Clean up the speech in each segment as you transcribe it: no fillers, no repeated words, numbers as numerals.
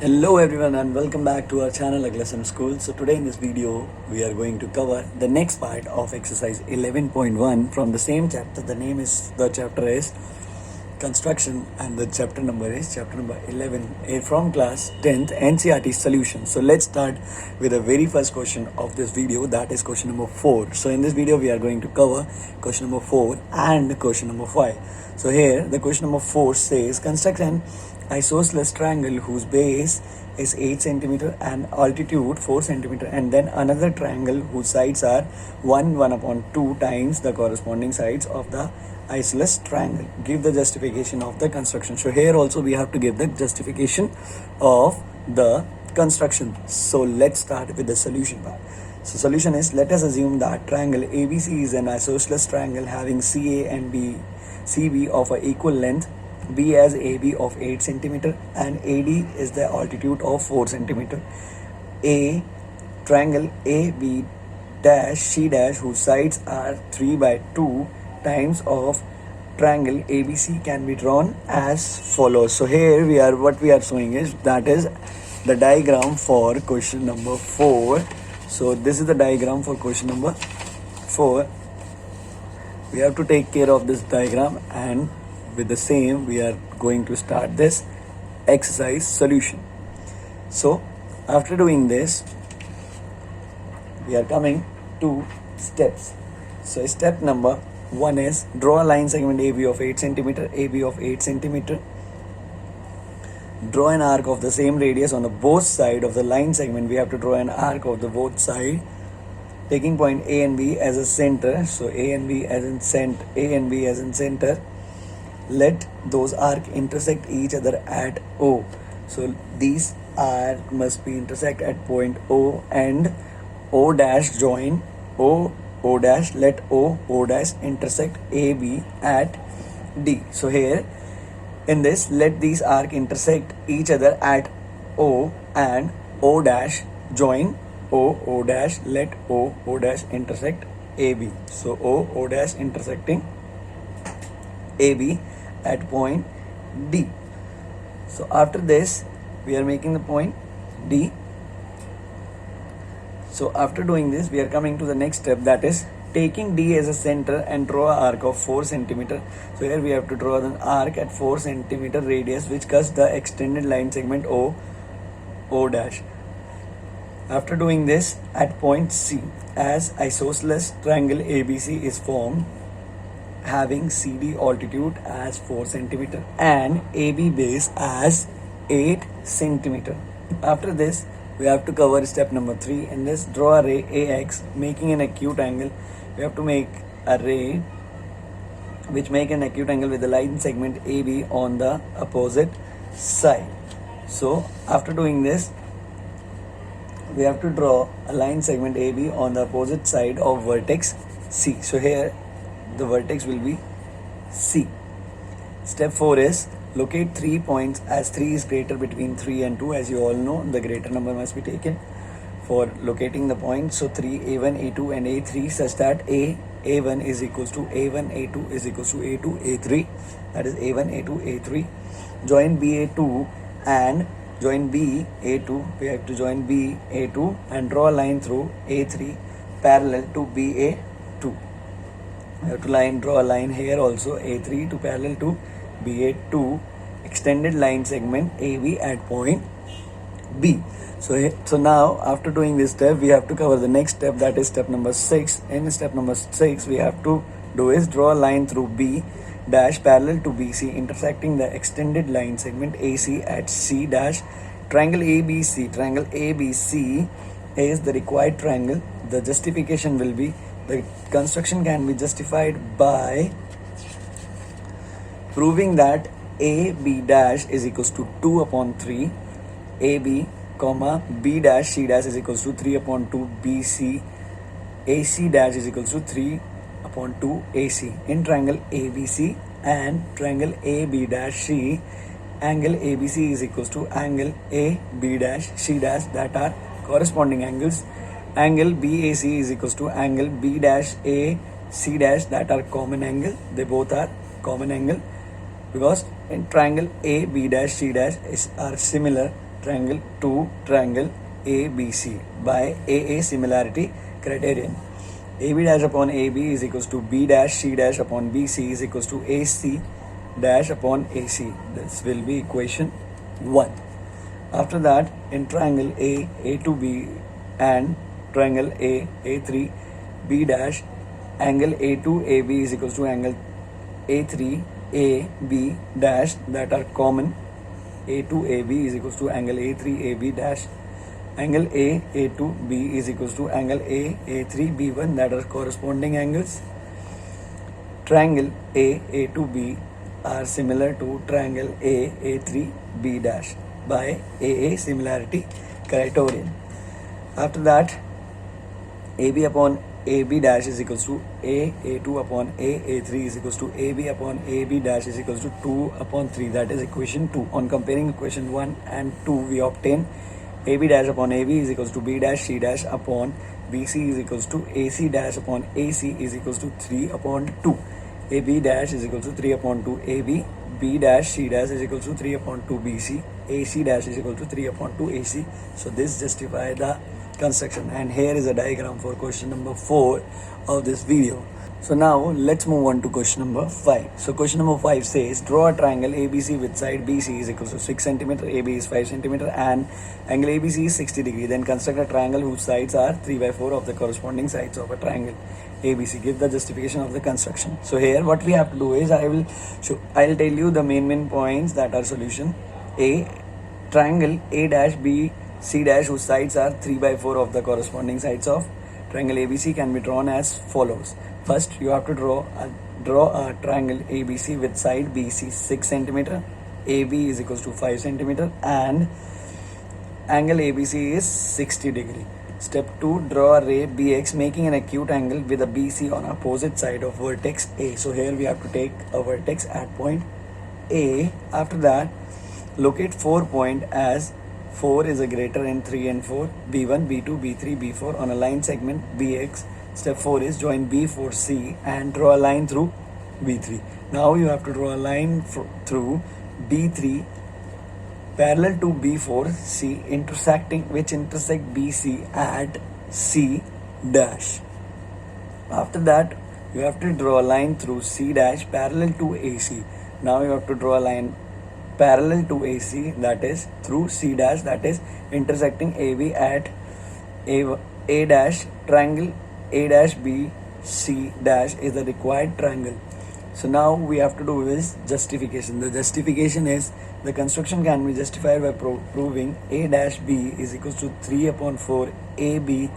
Hello everyone and welcome back to our channel Aglasam School. So today in this video we are going to cover the next part of exercise 11.1 from the same chapter. The chapter is construction and the chapter number is chapter number 11 from class 10th NCERT solution. So let's start with the very first question of this video, that is question number 4. So in this video we are going to cover question number 4 and question number 5. So here the question number 4 says construct an isosceles triangle whose base is 8 centimeter and altitude 4 centimeter, and then another triangle whose sides are 1/2 times the corresponding sides of the isosceles triangle. Give the justification of the construction. So here also we have to give the justification of the construction. So let's start with the solution part. So solution is, let us assume that triangle ABC is an isosceles triangle having CA and CB of a equal length, B as AB of 8 centimeter and AD is the altitude of 4 centimeter. A triangle AB dash C dash whose sides are 3/2 times of triangle ABC can be drawn as follows. So here what we are showing is, that is the diagram for question number 4. So this is the diagram for question number 4. We have to take care of this diagram, and with the same we are going to start this exercise solution. So after doing this we are coming to steps. So step number 1 is draw a line segment AB of 8 centimeter, AB of 8 centimeter. Draw an arc of the same radius on the both side of the line segment. We have to draw an arc of the both side, taking point A and B as a center. So A and B as in center. Let those arcs intersect each other at O. So these arcs must be intersect at point O, and O dash join O dash. Let O dash intersect AB at D. So here in this, let these arcs intersect each other at O, and O dash join O dash. Let O dash intersect AB. So O dash intersecting AB at point D. So after this we are making the point D. So after doing this we are coming to the next step, that is taking D as a center and draw an arc of 4 centimeter. So here we have to draw an arc at 4 centimeter radius which cuts the extended line segment O dash. After doing this, at point C, as isosceles triangle ABC is formed having CD altitude as 4 centimeter and AB base as 8 centimeter. After this we have to cover step number 3. In this, draw a ray AX making an acute angle. We have to make a ray which make an acute angle with the line segment AB on the opposite side. So after doing this we have to draw a line segment AB on the opposite side of vertex C. So here the vertex will be C. Step 4 is locate 3 points as 3 is greater between 3 and 2. As you all know, the greater number must be taken for locating the points. So 3, A1, A2 and A3 such that A1 is equals to A1, A2 is equals to A2, A3. That is A1, A2, A3. Join BA2 and join B, A2. We have to join B, A2 and draw a line through A3 parallel to BA2. We have to draw a line here also, A3 to parallel to BA2, extended line segment AB at point B. So now after doing this step we have to cover the next step, that is step number 6. In step number 6 we have to do is draw a line through B dash parallel to BC intersecting the extended line segment AC at C dash. Triangle ABC is the required triangle. The justification will be, the construction can be justified by proving that AB dash is equals to 2/3 AB, comma B dash C dash is equals to 3/2 BC, AC dash is equals to 3/2 AC. In triangle ABC and triangle AB dash C, angle ABC is equals to angle AB dash C dash, that are corresponding angles. Angle BAC is equals to angle B dash AC dash, that are common angle. They both are common angle because in triangle A, B dash, C dash are similar triangle to triangle ABC by AA similarity criterion. AB dash upon AB is equals to B dash C dash upon BC is equals to AC dash upon AC. This will be equation 1. After that, in triangle A to B and triangle A3, B dash, angle A to AB is equals to angle A3, AB dash, that are common. A to AB is equals to angle A3, AB dash. Angle A to B is equals to angle A3, B1, that are corresponding angles. Triangle A to B are similar to triangle A3, B dash by AA similarity criterion. After that, AB upon AB dash is equals to A2 upon A3 is equals to AB upon AB dash is equals to 2 upon 3. That is equation 2. On comparing equation 1 and 2, we obtain AB dash upon AB is equals to B dash C dash upon BC is equals to AC dash upon AC is equals to 3 upon 2. AB dash is equals to 3 upon 2 AB. B dash C dash is equals to 3 upon 2 BC. AC dash is equal to 3 upon 2 AC. So this justifies the construction, and here is a diagram for question number 4 of this video. So now let's move on to question number 5. So question number 5 says, draw a triangle ABC with side BC is equals to 6 cm, AB is 5 cm and angle ABC is 60 degree. Then construct a triangle whose sides are 3/4 of the corresponding sides of a triangle ABC. Give the justification of the construction. So here what we have to do is I'll tell you the main points that are solution. A, triangle A dash B C dash whose sides are 3/4 of the corresponding sides of triangle ABC can be drawn as follows. First, you have to draw a triangle ABC with side BC 6 cm, AB is equals to 5 cm and angle ABC is 60 degree. Step 2, draw a ray BX making an acute angle with a BC on opposite side of vertex A. So here we have to take a vertex at point A. After that, locate 4 point as 4 is a greater than 3 and 4, B1, B2, B3, B4 on a line segment BX. Step 4 is join B4C and draw a line through B3. Now you have to draw a line through B3 parallel to B4C which intersect BC at C dash. After that, you have to draw a line through C dash parallel to AC. Now you have to draw a line parallel to AC, that is through C dash, that is intersecting AB at A dash. Triangle A dash B C dash is the required triangle. So now we have to do is justification. The justification is the construction can be justified by proving A dash B is equals to 3 upon 4 AB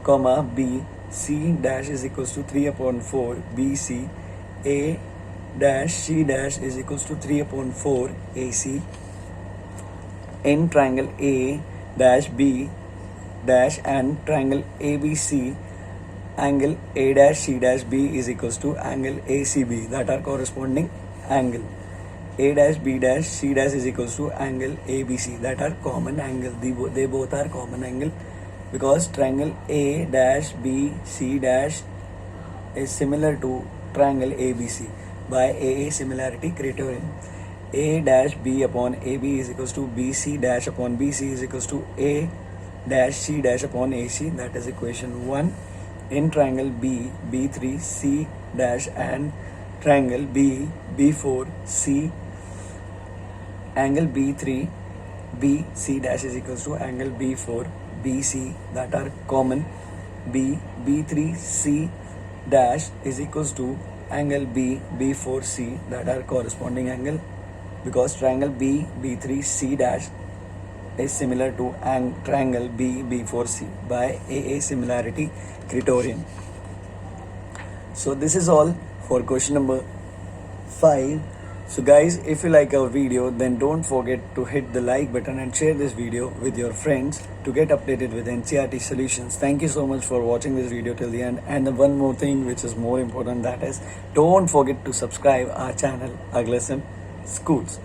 comma B. C dash is equals to 3 upon 4 BC. A dash C dash is equals to 3 upon 4 AC. In triangle A dash B dash and triangle ABC, angle A dash C dash B is equals to angle ACB, that are corresponding angle. A dash B dash C dash is equals to angle ABC, that are common angle. They both are common angle because triangle A dash B C dash is similar to triangle ABC by AA similarity criterion. A dash B upon AB is equals to BC dash upon BC is equals to A dash C dash upon AC, that is equation 1. In triangle B, B3, C dash and triangle B, B4, C, angle B3, B, C dash is equals to angle B4, BC, that are common. B, B3, C dash is equals to angle B, B4, C, that are corresponding angle because triangle B, B3, C dash is similar to triangle B, B4, C by AA similarity criterion. So this is all for question number 5. So guys, if you like our video, then don't forget to hit the like button and share this video with your friends to get updated with NCERT solutions. Thank you so much for watching this video till the end. And one more thing which is more important, that is don't forget to subscribe our channel Aglasam Schools.